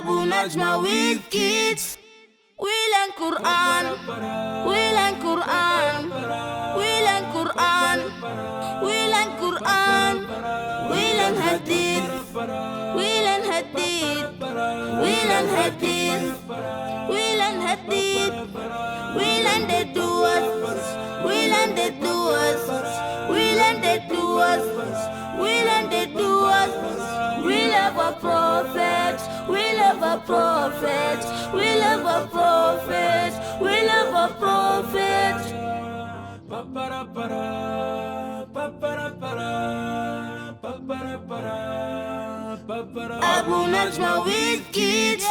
Abu Najma with kids. We learn Quran, we learn Quran, we learn Quran, we learn Quran, we learn Hadith, we learn Hadith, we learn Hadith, we learn Hadith, we learn the doers, we learn the doers, we learn the doers, we learn the doers. We love our prophet, we love our prophet, we love our prophet, we love our prophet. Abu Najma with kids.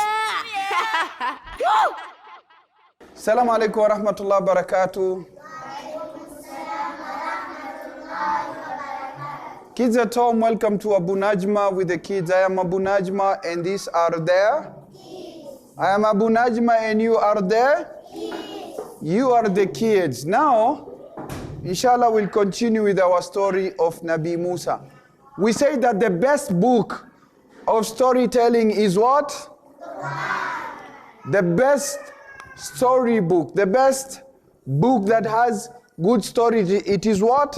Assalamu alaikum wa rahmatullahi wa barakatuh. Kids at home, welcome to Abu Najma with the kids. I am Abu Najma and these are there. I am Abu Najma and you are there. You are the kids. Now, inshallah, we'll continue with our story of Nabii Musa. We say that the best book of storytelling is what? The best story book. The best book that has good stories. It is what?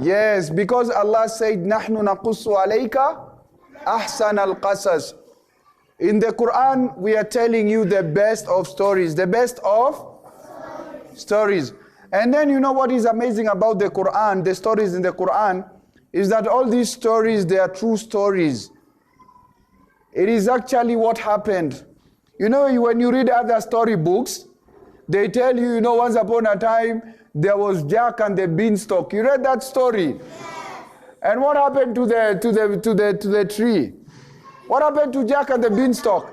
Yes, because Allah said, "Nahnu naqussu alayka ahsan al-qasas." In the Quran, we are telling you the best of stories, the best of stories. And then you know what is amazing about the Quran, the stories in the Quran, is that all these stories, they are true stories. It is actually what happened. You know, when you read other story books, they tell you, you know, once upon a time, there was Jack and the beanstalk. You read that story? Yes. And what happened to the tree? What happened to Jack and the beanstalk?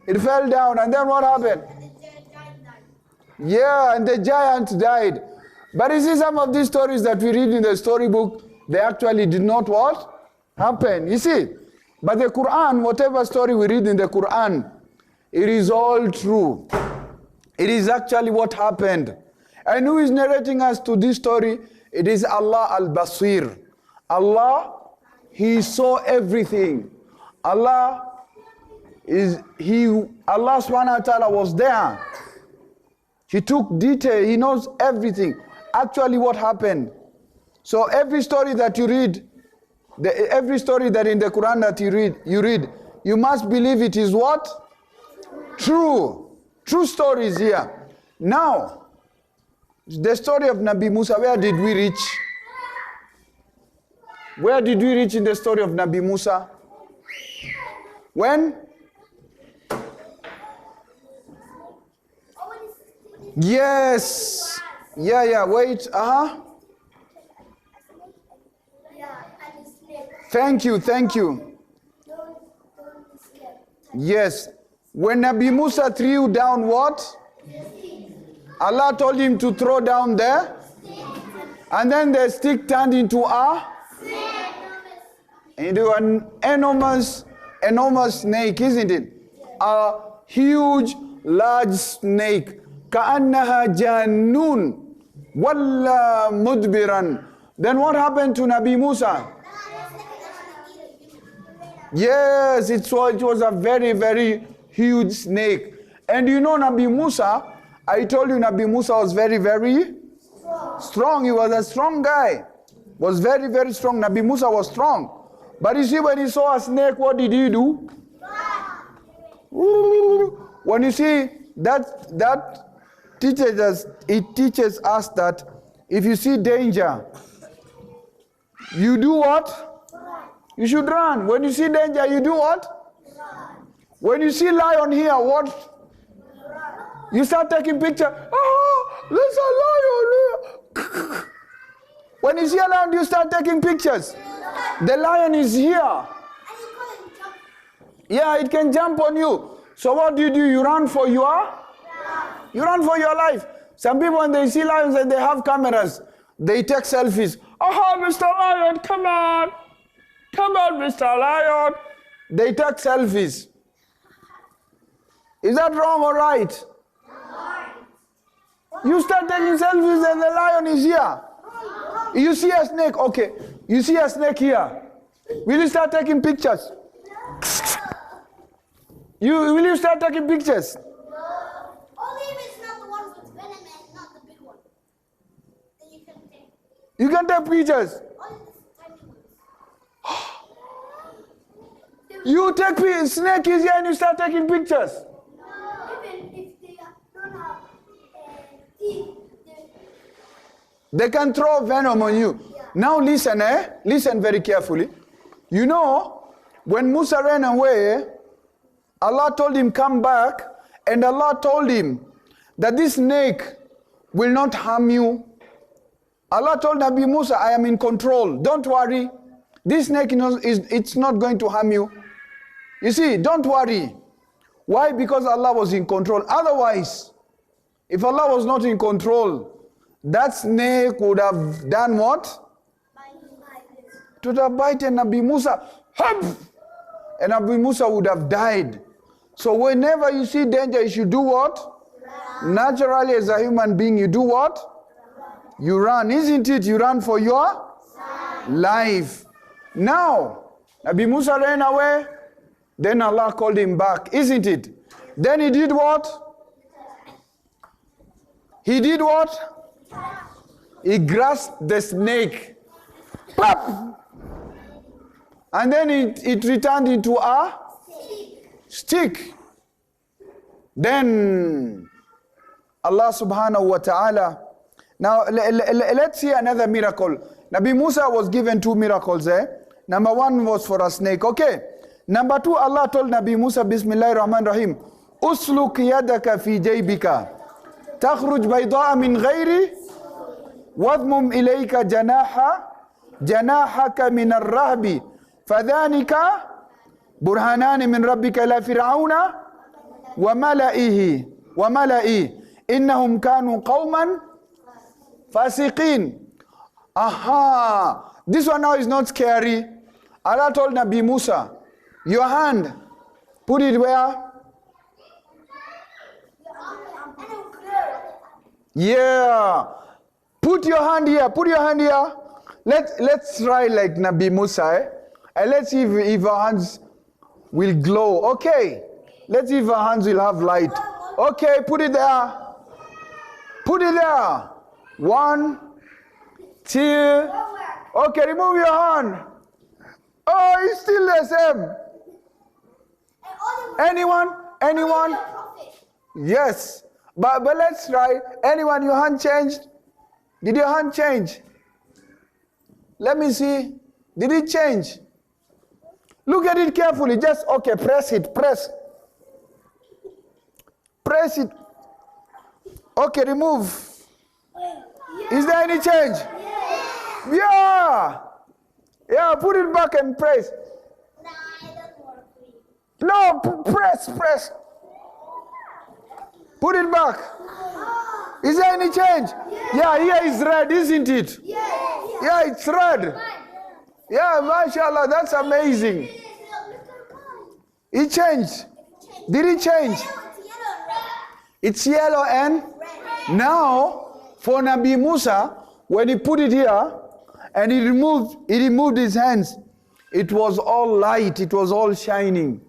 It fell down, and then what happened? Yeah, and the giant died. But you see, some of these stories that we read in the storybook, they actually did not what? Happen. You see? But the Quran, whatever story we read in the Quran, it is all true. It is actually what happened. And who is narrating us to this story? It is Allah al-Basir. Allah, He saw everything. Allah subhanahu wa ta'ala was there. He took detail, He knows everything. Actually what happened. So every story that you read, every story that in the Quran that you read, you must believe it is what? True. True stories here. Now, the story of Nabii Musa, where did we reach? Where did we reach in the story of Nabii Musa? When? Yes. Yeah, wait. Thank you. Yes. When Nabii Musa threw down what? Allah told him to throw down there, and then the stick turned into an enormous snake, isn't it? A huge, large snake. كَأَنَّهَا جَانُّونَ وَلَّا مُدْبِرًا. Then what happened to Nabii Musa? Yes, it was a very, very huge snake. And you know Nabii Musa, I told you Nabii Musa was very, very strong. He was a strong guy. Was very, very strong. Nabii Musa was strong. But you see, when he saw a snake, what did he do? When you see that it teaches us that if you see danger, you do what? You should run. When you see danger, you do what? When you see lion here, what? You start taking picture. Oh, there's a lion. When you see a lion, you start taking pictures. The lion is here. Yeah, it can jump on you. So what do? You run for your life. Some people, when they see lions and they have cameras, they take selfies. Oh, Mr. Lion, come on. Come on, Mr. Lion. They take selfies. Is that wrong or right? You start taking selfies and the lion is here. You see a snake, okay. You see a snake here. Will you start taking pictures? Will you start taking pictures? Only if it's not the one with venom and not the big one. Then you can take. You can take pictures. Only the tiny ones. You take snake is here and you start taking pictures. Even if they don't have teeth, They can throw venom on you. Now listen, listen very carefully. You know, when Musa ran away, Allah told him come back, and Allah told him that this snake will not harm you. Allah told Nabii Musa, I am in control. Don't worry. This snake it's not going to harm you. You see, don't worry. Why? Because Allah was in control. Otherwise, if Allah was not in control, that snake would have done what? It would have bitten Nabii Musa. Hup! And Nabii Musa would have died. So whenever you see danger, you should do what? Run. Naturally, as a human being, you do what? Run. You run, isn't it? You run for your life. Now, Nabii Musa ran away. Then Allah called him back, isn't it? Then he did what? He did what? He grasped the snake. Pop! And then it returned into a stick. Then Allah subhanahu wa ta'ala. Now let's see another miracle. Nabii Musa was given 2 miracles. Number 1 was for a snake. Okay. Number 2, Allah told Nabii Musa, Bismillahir Rahmanir Rahim, Usluk yadaka fi jaybika, takhruj bayda'a min ghayri, wadmum ilayka janahaka min ar-rahbi, fadhanika burhanani min rabbika ila fir'auna wa mala'ihi, innahum kanu qawman fasiqin. Aha! This one now is not scary. Allah told Nabii Musa, your hand, put it where? Yeah. Put your hand here. Put your hand here. Let's try like Nabii Musa. And let's see if our hands will glow. Okay. Let's see if our hands will have light. Okay, put it there. Put it there. 1, 2. Okay, remove your hand. Oh, it's still the same. Anyone? Yes. But let's try. Anyone, your hand changed? Did your hand change? Let me see. Did it change? Look at it carefully. Just, okay, press it. Press it. Okay, remove. Is there any change? Yeah. Yeah, put it back and press. No, press. Put it back. Is there any change? Yeah, here is red, isn't it? Yeah, it's red. Yeah, mashallah, that's amazing. It changed. Did it change? It's yellow and now for Nabii Musa, when he put it here and he removed his hands, it was all light, it was all shining,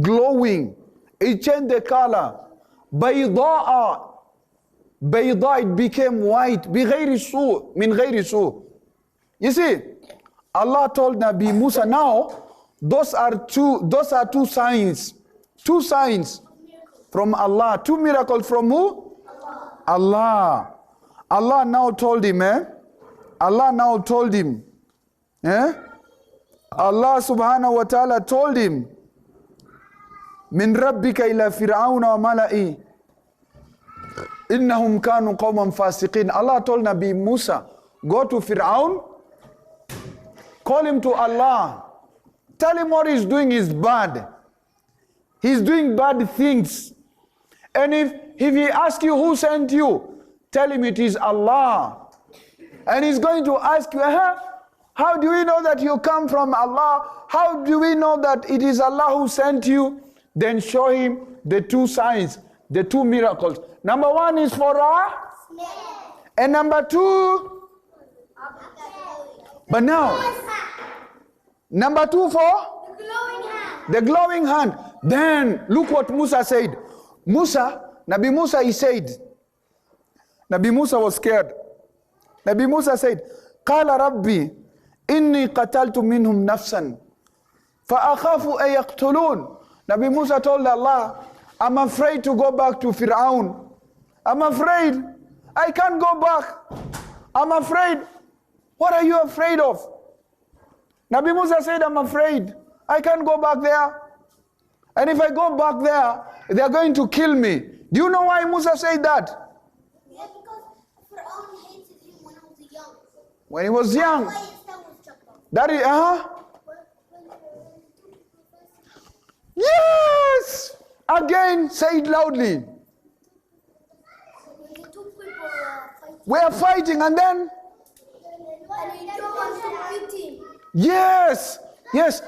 glowing. It changed the color. Bayda'a, it became white. بغير سوء, من غير سوء. You see, Allah told Nabii Musa, now those are two signs. 2 signs from Allah. 2 miracles from who? Allah. Allah now told him, Allah subhanahu wa ta'ala told him, Min rabbika ila fir'auna wa mala'i, innahum kanu qawman fasiqin. Allah told Nabii Musa, go to Fir'aun, call him to Allah, tell him what he's doing is bad. He's doing bad things. And if he asks you who sent you, tell him it is Allah. And he's going to ask you, how do we know that you come from Allah? How do we know that it is Allah who sent you? Then show him the 2 signs, the 2 miracles. Number 1 is for snake. And number 2, but now, number 2 for? The glowing hand. Then look what Musa said. Nabii Musa, he said, Nabii Musa was scared. Nabii Musa said, Qala Rabbi, inni qataltu minhum nafsan, fa'akhafu an yaqtulun. Nabii Musa told Allah, I'm afraid to go back to Fir'aun. I'm afraid. I can't go back. I'm afraid. What are you afraid of? Nabii Musa said, I'm afraid. I can't go back there. And if I go back there, they're going to kill me. Do you know why Musa said that? Yeah, because Pharaoh hated him when he was young. When he was young. That's why his tongue was chopped off. That is, Yes! Again, say it loudly. When the two people fighting. We are fighting and then? And he was beating. Yes! Yes,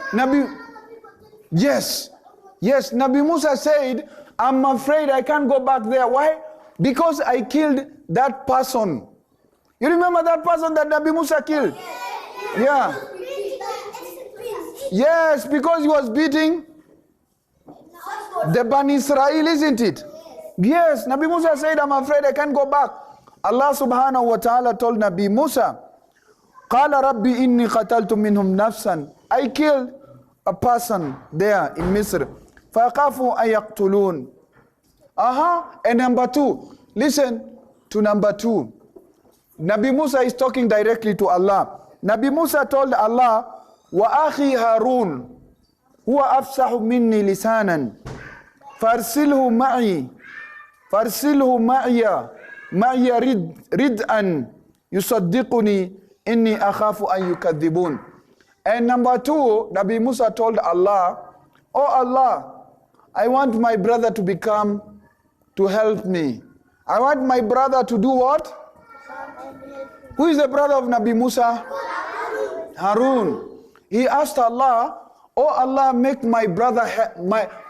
Yes, Nabii Musa said, I'm afraid I can't go back there. Why? Because I killed that person. You remember that person that Nabii Musa killed? Yeah. Yes, because he was beating the Bani Israel, isn't it? Yes, Nabii Musa said, I'm afraid I can't go back. Allah subhanahu wa ta'ala told Nabii Musa, Qala Rabbi inni qataltu minhum nafsan. I killed a person there in Misr. فَأَخَافُ أَن يَقْتُلُونَ. And number two, listen to number two. Nabii Musa is talking directly to Allah. Nabii Musa told Allah, وَأَخِي هَارُونَ هُوَ أَفْسَحُ مِنِّي لِسَانًا فَأَرْسِلْهُ مَعِيَ رِدْءًا يُصَدِّقُنِي إِنِّي أَخَافُ أَن يُكَذِّبُونَ. And number two, Nabii Musa told Allah, Oh Allah, I want my brother to help me. I want my brother to do what? Who is the brother of Nabii Musa? Harun. He asked Allah, Oh Allah, make my brother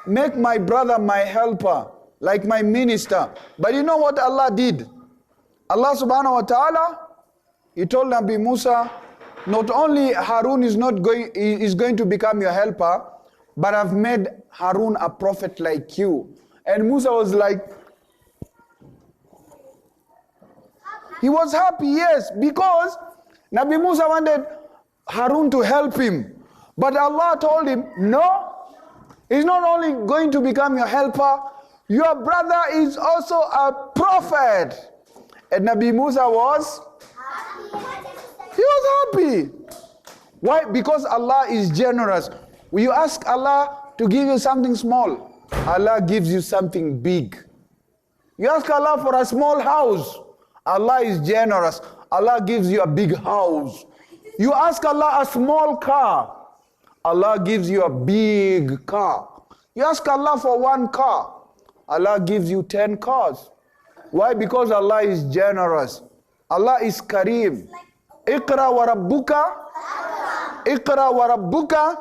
my helper, like my minister. But you know what Allah did? Allah subhanahu wa ta'ala, He told Nabii Musa, not only Harun is going to become your helper, but I've made Harun a prophet like you. And Musa was like, he was happy, yes, because Nabii Musa wanted Harun to help him. But Allah told him, no, he's not only going to become your helper, your brother is also a prophet. And Nabii Musa was? He was happy. Why? Because Allah is generous. When you ask Allah to give you something small, Allah gives you something big. You ask Allah for a small house, Allah is generous. Allah gives you a big house. You ask Allah a small car, Allah gives you a big car. You ask Allah for one car, Allah gives you 10 cars. Why? Because Allah is generous. Allah is Kareem. Iqra wa rabbuka. Iqra wa rabbuka.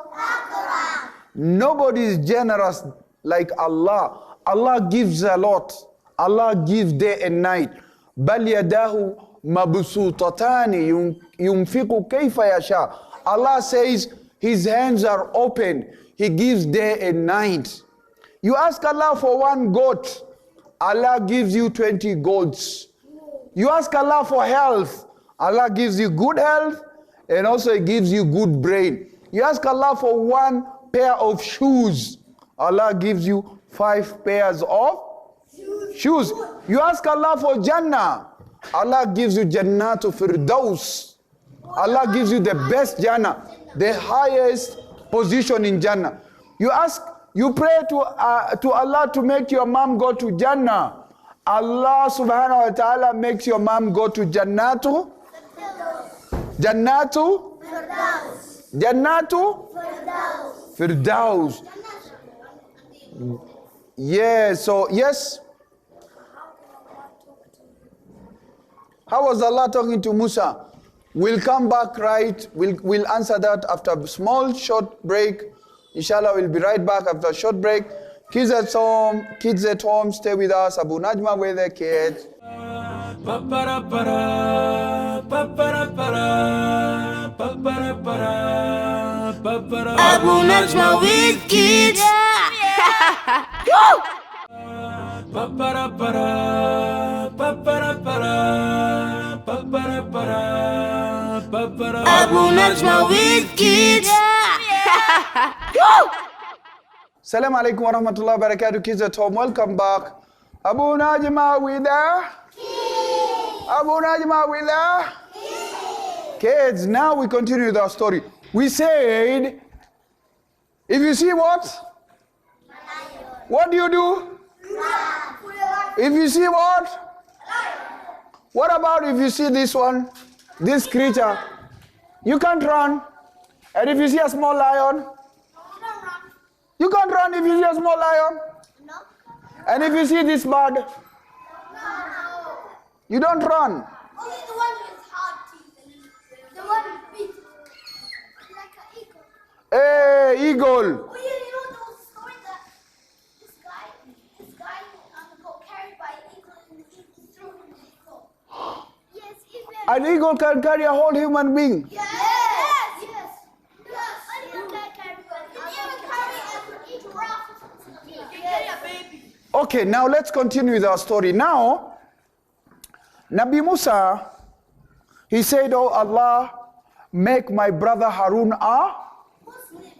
Nobody is generous like Allah. Allah gives a lot. Allah gives day and night. Bal yadahu mabsutatani yunfiqu kayfa yasha. Allah says His hands are open. He gives day and night. You ask Allah for one goat, Allah gives you 20 goats. You ask Allah for health, Allah gives you good health, and also He gives you good brain. You ask Allah for one pair of shoes, Allah gives you 5 pairs of shoes. You ask Allah for Jannah, Allah gives you Jannatu Firdaus. Allah gives you the best Jannah, the highest position in Jannah. You pray to Allah to make your mom go to Jannah. Allah subhanahu wa ta'ala makes your mom go to Jannatu Firdaus. Yes, so yes. How was Allah talking to Musa? We'll come back, right? We'll answer that after a small short break. Inshallah, we'll be right back after a short break. Kids at home, stay with us. Abu Najma with the kids. Abu Najma with kids. Abu Najma with kids. Assalamu alaikum wa rahmatullahi wa barakatuh, kids at home. Welcome back. Abu Najma, we there? Abu Najma, we there? Kids, now we continue with our story. We said, if you see what do you do? If you see what about if you see this one, this creature? You can't run. And if you see a small lion, you can't run if you see a small lion. No. And if you see this bird, No. you don't run. Only the one with hard teeth. The one with big. Like an eagle. Hey, eagle. Oh, you know those stories that this guy got carried by an eagle and the eagle threw him to the floor. Yes, even. An eagle can carry a whole human being. Yes. Okay, now let's continue with our story. Now, Nabii Musa, he said, oh Allah, make my brother Harun a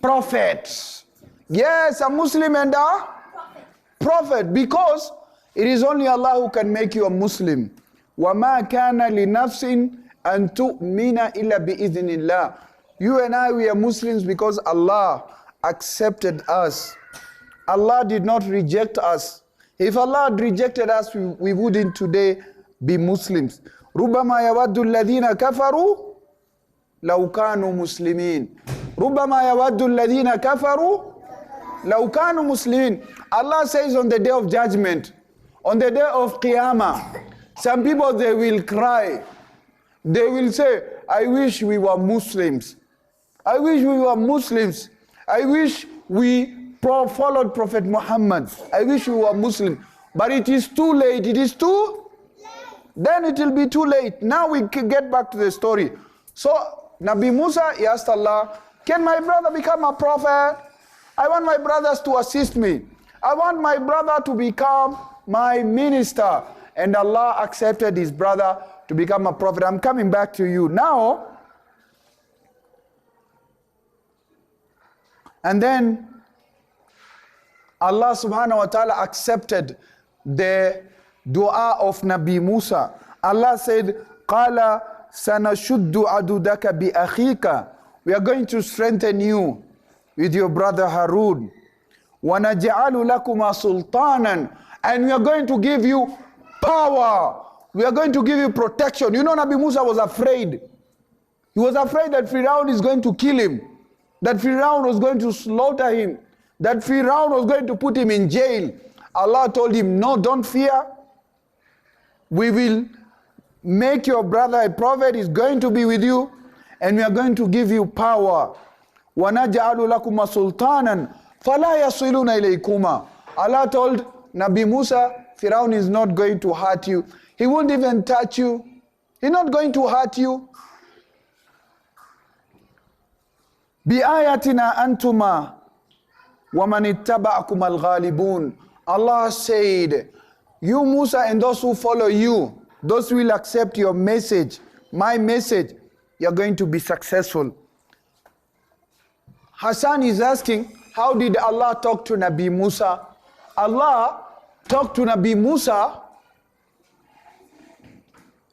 prophet. Yes, a Muslim and a prophet, because it is only Allah who can make you a Muslim. وَمَا كَانَ لِنَفْسٍ أَن تُؤْمِنَ إِلَّا بِإِذْنِ اللَّهِ. You and I, we are Muslims because Allah accepted us. Allah did not reject us. If Allah had rejected us, we wouldn't today be Muslims. رُبَّمَا يَوَدُّ الَّذِينَ كَفَرُوا لَوْ كَانُوا مُسْلِمِينَ. رُبَّمَا يَوَدُّ الَّذِينَ كَفَرُوا لَوْ كَانُوا مُسْلِمِينَ. Allah says on the day of judgment, on the day of Qiyamah, some people, they will cry. They will say, I wish we were Muslims. I wish we were Muslims. I wish we followed Prophet Muhammad. I wish we were Muslim. But it is too late. It is too late. Then it will be too late. Now we can get back to the story. So Nabii Musa, he asked Allah, can my brother become a prophet? I want my brothers to assist me. I want my brother to become my minister. And Allah accepted his brother to become a prophet. I'm coming back to you now. And then Allah subhanahu wa ta'ala accepted the dua of Nabii Musa. Allah said, قَالَ سَنَشُدُّ عَدُدَكَ بِأَخِيكَ. We are going to strengthen you with your brother Harun. وَنَجْعَلُ لَكُمَا سُلْطَانًا. And we are going to give you power. We are going to give you protection. You know, Nabii Musa was afraid. He was afraid that Firaun is going to kill him. That Firaun was going to slaughter him. That Firaun was going to put him in jail. Allah told him, no, don't fear. We will make your brother a prophet. He's going to be with you. And we are going to give you power. وَنَجْعَلُ لَكُمَا سُلْطَانًا فَلَا يَصِلُونَ إِلَيْكُمَا. Allah told Nabii Musa, Firaun is not going to hurt you. He won't even touch you. He's not going to hurt you. بِآيَاتِنَا أَنْتُمَا وَمَنِ اتَّبَعَكُمَ الْغَالِبُونَ. Allah said, you Musa and those who follow you, those who will accept your message, my message, you're going to be successful. Hassan is asking, how did Allah talk to Nabii Musa? Allah talked to Nabii Musa,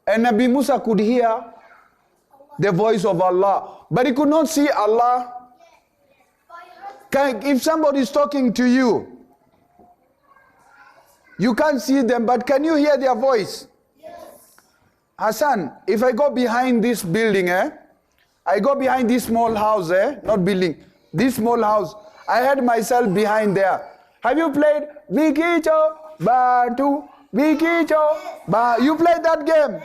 and Nabii Musa could hear the voice of Allah, but he could not see Allah. If somebody is talking to you, you can't see them, but can you hear their voice? Yes. Hassan, if I go behind this building, I go behind this small house, not building, this small house, I had myself behind there. Have you played Vikicho, Bantu, Vikicho, Ba? You played that game?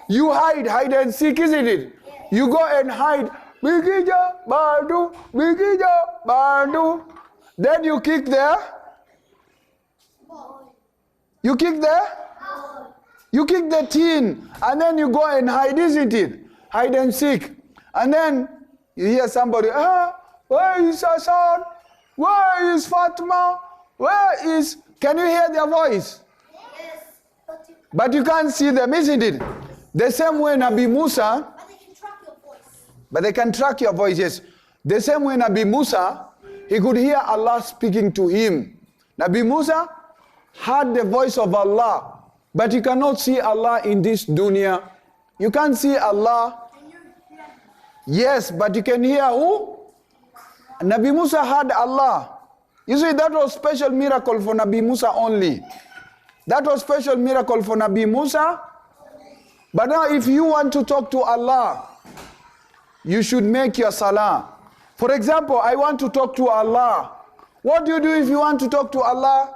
You hide and seek, isn't it? You go and hide. Vikicho, Bantu, Vikicho, Bantu. Then you kick there. You kick there. You kick the tin. And then you go and hide, isn't it? Hide and seek. And then you hear somebody, where is Hassan? Where is Fatima? Where is, can you hear their voice? Yes. But you can't see them, isn't it? The same way Nabii Musa, But they can track your voice. but they can track your voice, yes. The same way Nabii Musa, he could hear Allah speaking to him. Nabii Musa heard the voice of Allah, but you cannot see Allah in this dunya. You can't see Allah. Yes, but you can hear who? Nabii Musa heard Allah. You see, that was special miracle for Nabii Musa only. That was special miracle for Nabii Musa. But now if you want to talk to Allah, you should make your salah. For example, I want to talk to Allah. What do you do if you want to talk to Allah?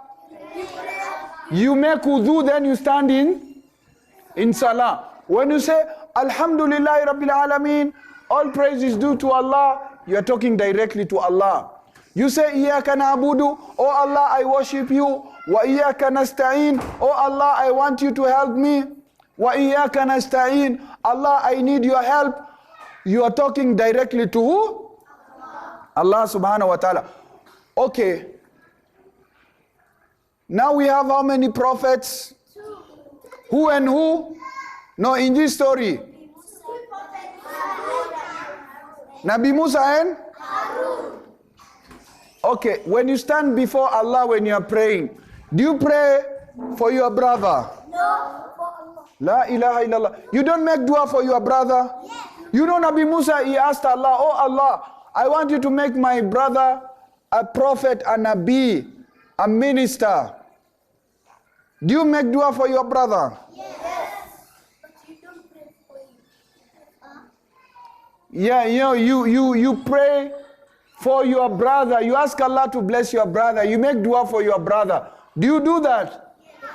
You make wudu, then you stand in salah. When you say, Alhamdulillah Rabbil Alameen, all praise is due to Allah, you are talking directly to Allah. You say, Iyaka na'budu, oh Allah, I worship you. Wa iyaka nasta'in, oh Allah, I want you to help me. Wa iyaka nasta'in, Allah, I need your help. You are talking directly to who? Allah subhanahu wa ta'ala. Okay. Now we have how many prophets? Who and who? No, in this story. Nabii Musa and? Okay, when you stand before Allah when you are praying, do you pray for your brother? No. La ilaha illallah. You don't make dua for your brother? Yes. You know Nabii Musa, he asked Allah, oh Allah, I want you to make my brother a prophet, a Nabi, a minister. Do you make dua for your brother? Yes. But you don't pray for you. Yeah, you pray for your brother. You ask Allah to bless your brother. You make dua for your brother. Do you do that? Yes.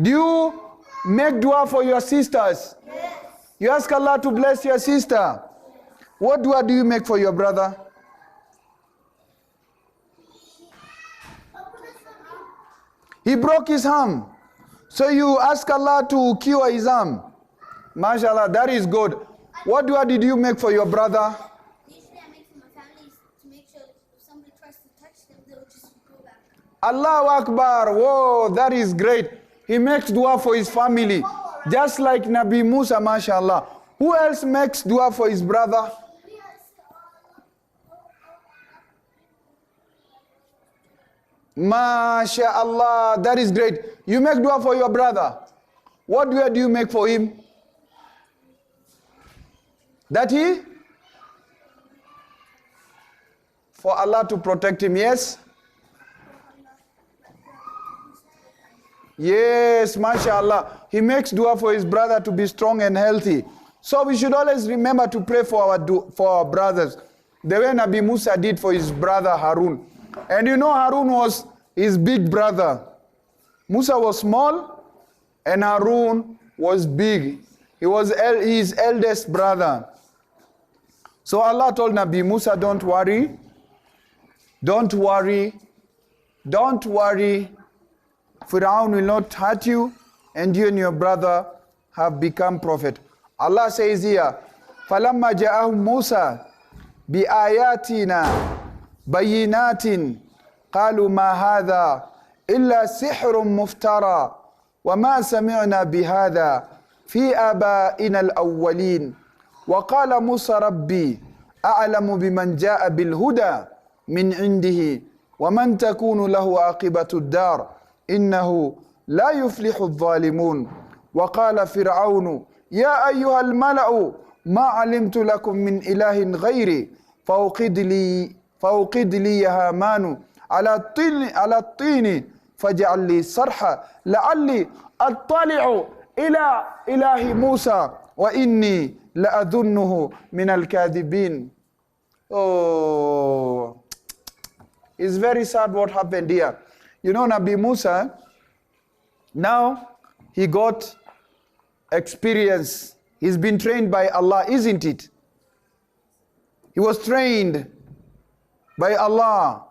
Do you make dua for your sisters? Yes. You ask Allah to bless your sister. What dua do you make for your brother? He broke his arm. So you ask Allah to cure his arm. MashaAllah, that is good. What dua did you make for your brother? Usually I make for my family to make sure if somebody tries to touch them, they'll just go back. Allahu Akbar. Whoa, that is great. He makes dua for his family. Just like Nabii Musa, mashallah. Who else makes dua for his brother? MashaAllah, that is great. You make dua for your brother. What dua do you make for him? That he? For Allah to protect him, yes? Yes, mashallah. He makes dua for his brother to be strong and healthy. So we should always remember to pray for our brothers. The way Nabii Musa did for his brother Harun. And you know Harun was his big brother. Musa was small and Harun was big. He was his eldest brother. So Allah told Nabii Musa, don't worry. Don't worry. Don't worry. Fir'aun will not hurt you, and you and your brother have become prophet. Allah says here, فَلَمَّا جَاءَهُمْ مُوسَى بِآيَاتِنَا بَيِّنَاتٍ قَالُوا مَا هَذَا إِلَّا سِحْرٌ مُفْتَرًى وَمَا سَمِعْنَا بِهَذَا فِي آبَائِنَا الْأَوَّلِينَ وَقَالَ مُوسَى رَبِّي أَعْلَمُ بِمَنْ جَاءَ بِالْهُدَى مِنْ عِنْدِهِ وَمَنْ تَكُونُ لَهُ عَاقِبَةُ الدَّارِ إنه لا يفلح الظالمون وقال فرعون يا أيها الملأ ما علمت لكم من إله غيري فأوقد لي هامان على الطين فاجعل لي صرحا لعلي أطلع إلى إله موسى وإني لأظنه من الكاذبين. Oh, it's very sad what happened here. You know, Nabii Musa, now he got experience. He's been trained by Allah, isn't it? He was trained by Allah.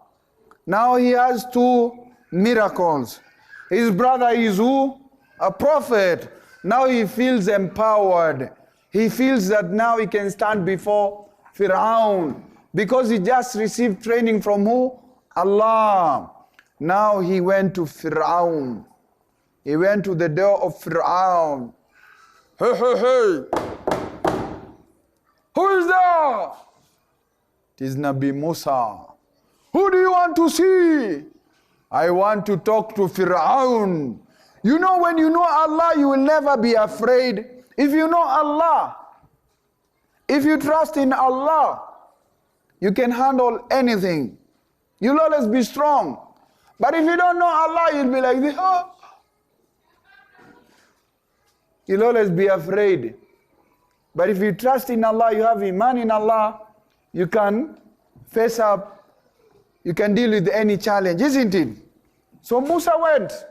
Now he has 2 miracles. His brother is who? A prophet. Now he feels empowered. He feels that now he can stand before Fir'aun because he just received training from who? Allah. Now he went to Fir'aun. He went to the door of Fir'aun. Hey, hey, hey. Who is there? It is Nabii Musa. Who do you want to see? I want to talk to Fir'aun. You know, when you know Allah, you will never be afraid. If you know Allah, if you trust in Allah, you can handle anything. You'll always be strong. But if you don't know Allah, you'll be like this. Oh. You'll always be afraid. But if you trust in Allah, you have iman in Allah, you can face up, you can deal with any challenge, isn't it? So Musa went.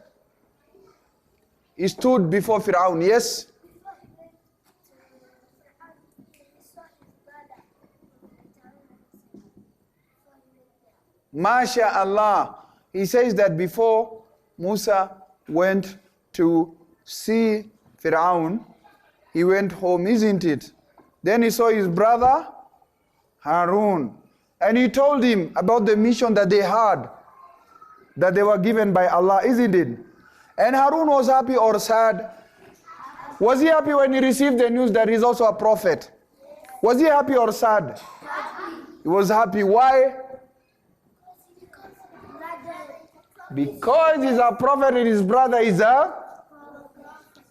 He stood before Fir'aun, yes? MashaAllah. He says that before Musa went to see Fir'aun, he went home, isn't it? Then he saw his brother Harun, and he told him about the mission that they had, that they were given by Allah, isn't it? And Harun was happy or sad? Was he happy when he received the news that he's also a prophet? Was he happy or sad? He was happy. Why? Because he's a prophet and his brother is a...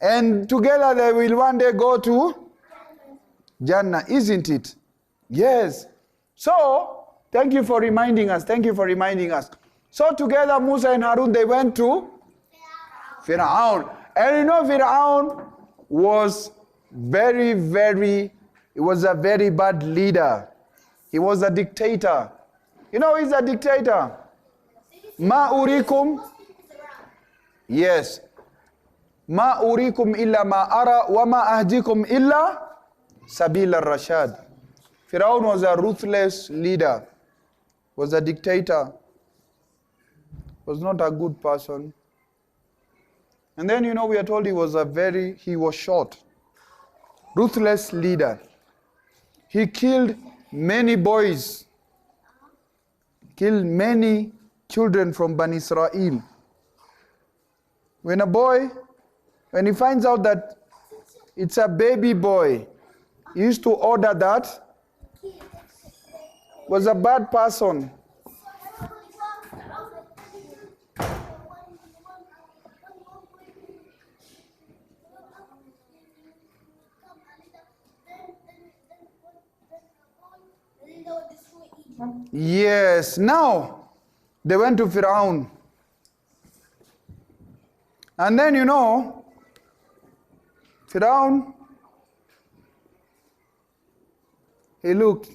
And together they will one day go to Jannah, isn't it? Yes. So, thank you for reminding us. Thank you for reminding us. So together Musa and Harun, they went to Fir'aun. And you know, Fir'aun was he was a very bad leader. He was a dictator. You know, he's a dictator. Ma urikum. Yes. Ma urikum illa ma ara wa ma ahdikum illa sabil al-rashad. Fir'aun was a ruthless leader, was a dictator, was not a good person. And then, you know, we are told he was short, ruthless leader. He killed many boys, killed many children from Bani Israel. When he finds out that it's a baby boy, he used to order that, was a bad person. Yes, now they went to Fir'aun. And then, you know, Fir'aun, he looked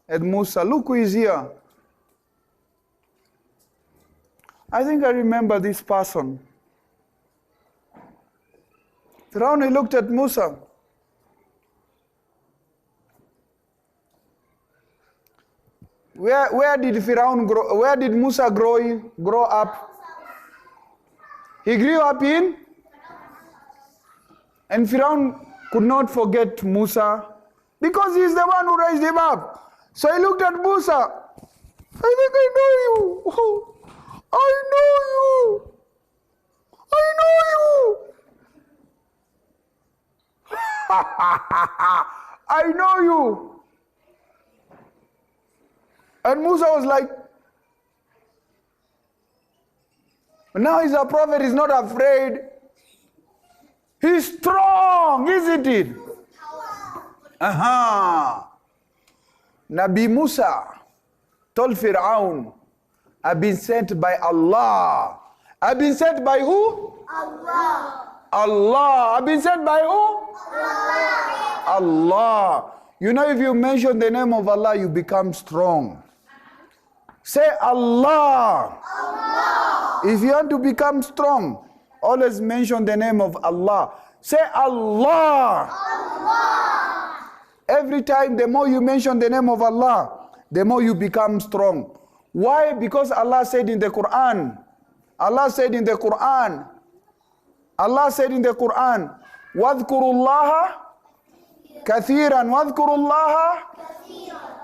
at Musa. Look who is here. I think I remember this person. Fir'aun, he looked at Musa. Where did Fir'aun grow? Where did Musa grow up? He grew up in, and Fir'aun could not forget Musa because he is the one who raised him up. So he looked at Musa. I think I know you. Oh, I know you. I know you. I know you. And Musa was like, now he's a prophet, he's not afraid. He's strong, isn't it? Nabii Musa told Fir'aun, I've been sent by Allah. I've been sent by who? Allah. Allah. I've been sent by who? Allah. Allah. You know, if you mention the name of Allah, you become strong. Say Allah. Allah. If you want to become strong, always mention the name of Allah. Say Allah. Allah. Every time, the more you mention the name of Allah, the more you become strong. Why? Because Allah said in the Quran, Allah said in the Quran, وَاذْكُرُوا اللَّهَ كَثِيرًا وَاذْكُرُوا اللَّهَ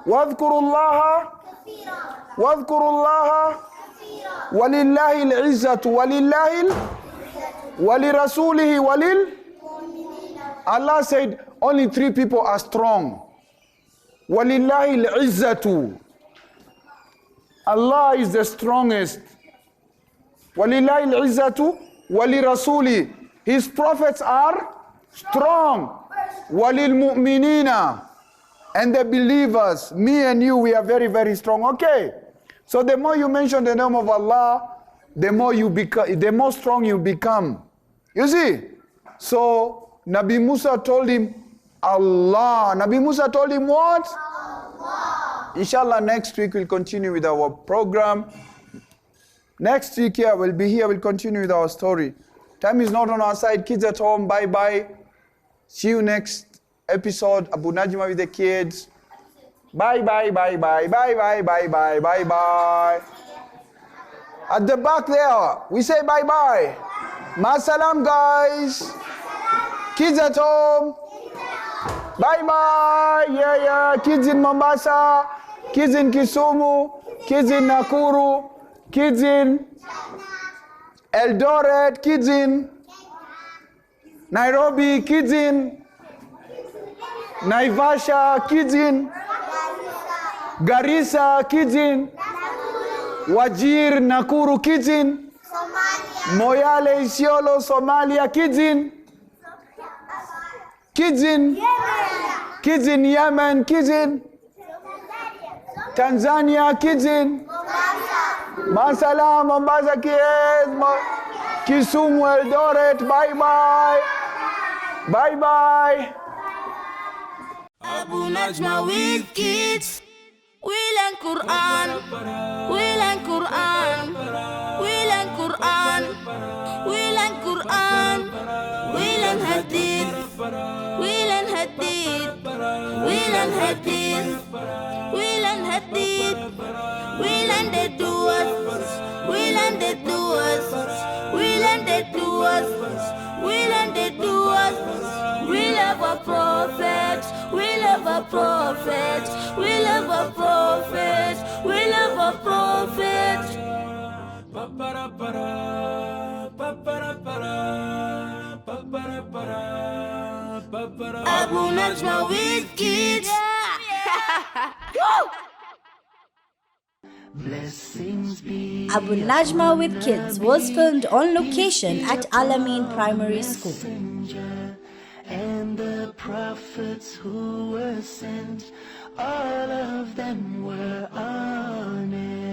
وَاذْكُرُوا اللَّهَ وَاذْكُرُوا اللَّهَ وَلِلَّهِ الْعِزَّةُ وَلِرَسُولِهِ Allah said only three people are strong. وَلِلَّهِ الْعِزَّةُ Allah is the strongest. وَلِلَّهِ الْعِزَّةُ وَلِرَسُولِهِ His prophets are strong. وَلِلْمُؤْمِنِينَ And the believers, me and you, we are very, very strong. Okay. So the more you mention the name of Allah, the more you become, the more strong you become. You see? So Nabii Musa told him, Allah. Nabii Musa told him what? Allah. Inshallah, next week we'll continue with our program. Next week here, we'll be here, we'll continue with our story. Time is not on our side. Kids at home, bye-bye. See you next episode. Abu Najma with the kids. Bye-bye, bye-bye, bye-bye, bye-bye, bye-bye. At the back there, we say bye-bye. Ma-salam, guys. Kids at home. Bye-bye. Yeah. Kids in Mombasa. Kids in Kisumu. Kids in Nakuru. Kids in Eldoret. Kids in Nairobi. Kids in Naivasha. Kids in Garissa. Kids in Wajir, Nakuru. Kids in Moyale, Isiolo, Somalia. Kids in Yemen. Kids in Tanzania. Kids in Masalam, Mombasa, kids, Kisumu, Eldoret. Bye-bye. Bye-bye. Abu Najma with kids. We learn Quran. We learn Quran. We learn Quran. We learn Quran. We learn Hadith. We learn Hadith. We learn Hadith. We learn Hadith. We learn the duas. We learn the duas. We learn the duas. We learn the duas. We love our prophet. We love our prophet. We love our prophet. We love our prophet. Abu Najma with kids. Abu Najma with Kids was filmed on location at Alamein Primary School. And the prophets who were sent, all of them were honest.